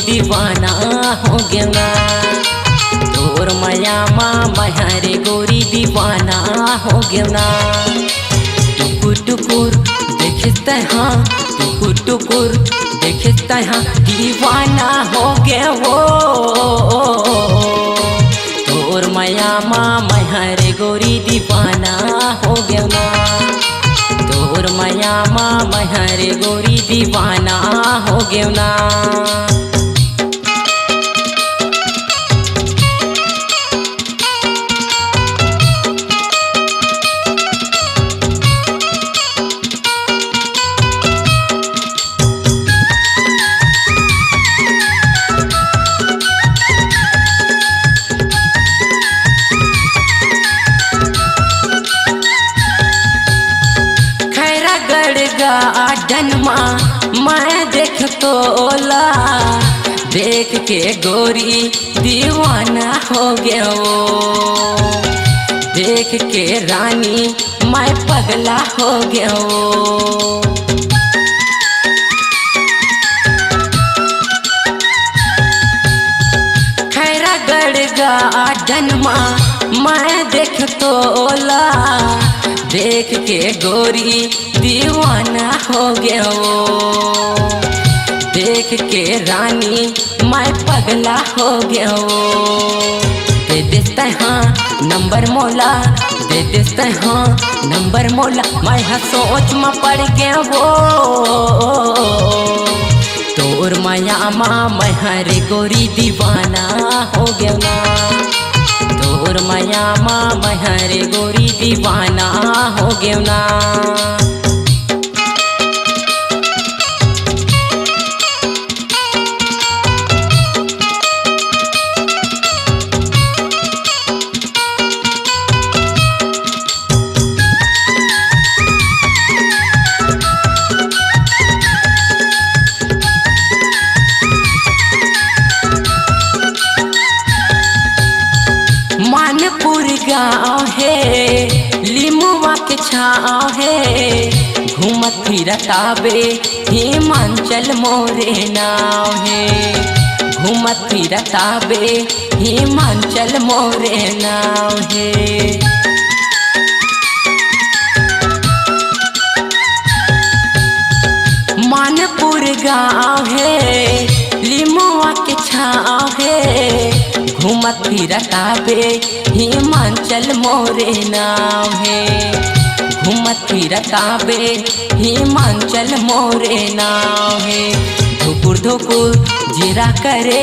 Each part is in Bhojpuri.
दीवाना हो गया ना। तोर माया मैं हरे गोरी दीवाना हो गया ना। टुकुर टुकुर देखता हाँ, टुकुर टुकुर देखता हाँ, दीवाना हो गया वो। तोर माया मैं हरे गोरी दीवाना हो गया ना। तोर माया मैं हरे गोरी दीवाना हो गया ना। गार्डन मैं देख तोला, देख के गोरी दीवाना हो गया वो। देख के रानी मैं पगला हो गया वो। खैरागढ़ गार्डन मैं देख तोला, देख के गोरी दीवाना हो गया वो। देख के रानी मैं पगला हो गया वो। दे देता हाँ नंबर मोला, दे देता हाँ नंबर मोला, मैं सोच में पड़ गया वो। तोर माया मैं हरे गोरी दीवाना हो गया ना। तोर माया मैं हरे गोरी दीवाना हो गया ना। मानपुर गाँव है, लिमुआ के छाँव है, घूमत फिरत आवे हिमांचल मोरे नाव है। घूमत फिरत आवे हिमांचल मोरे नाव है। मानपुर गाँव है, लिमुआ के छाँव है, घूमत फिरत आवे हिमांचल मोरे नाव है। घूमत फिरत आवे हिमांचल मोरे नाव है। धुकुर धुकुर जीरा करे,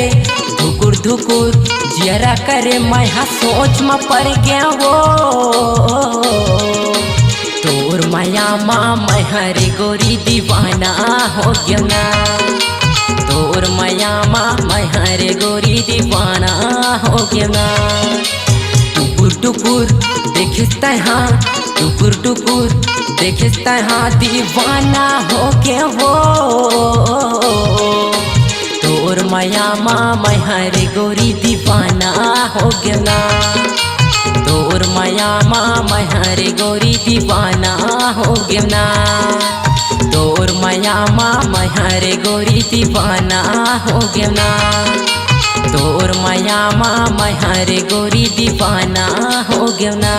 धुकुर धुकुर जीरा करे, मैं सोच में पड़ गया वो। तोर माया मैं हरे गोरी दीवाना हो गया ना। तोर माया मैं हरे गोरी दीवाना हो गया ना। टुकुर टुकुर देखता हाँ, टुकुर टुकुर देखता हाँ, दीवाना हो गया वो। तोर माया मैं हरे गोरी दीवाना हो गया ना। तोर माया मैं हरे गोरी दीवाना हो गया ना। तोर माया मैं हरे गोरी दीवाना हो गया ना। तोर माया मैं हरे गोरी दीवाना हो गया ना।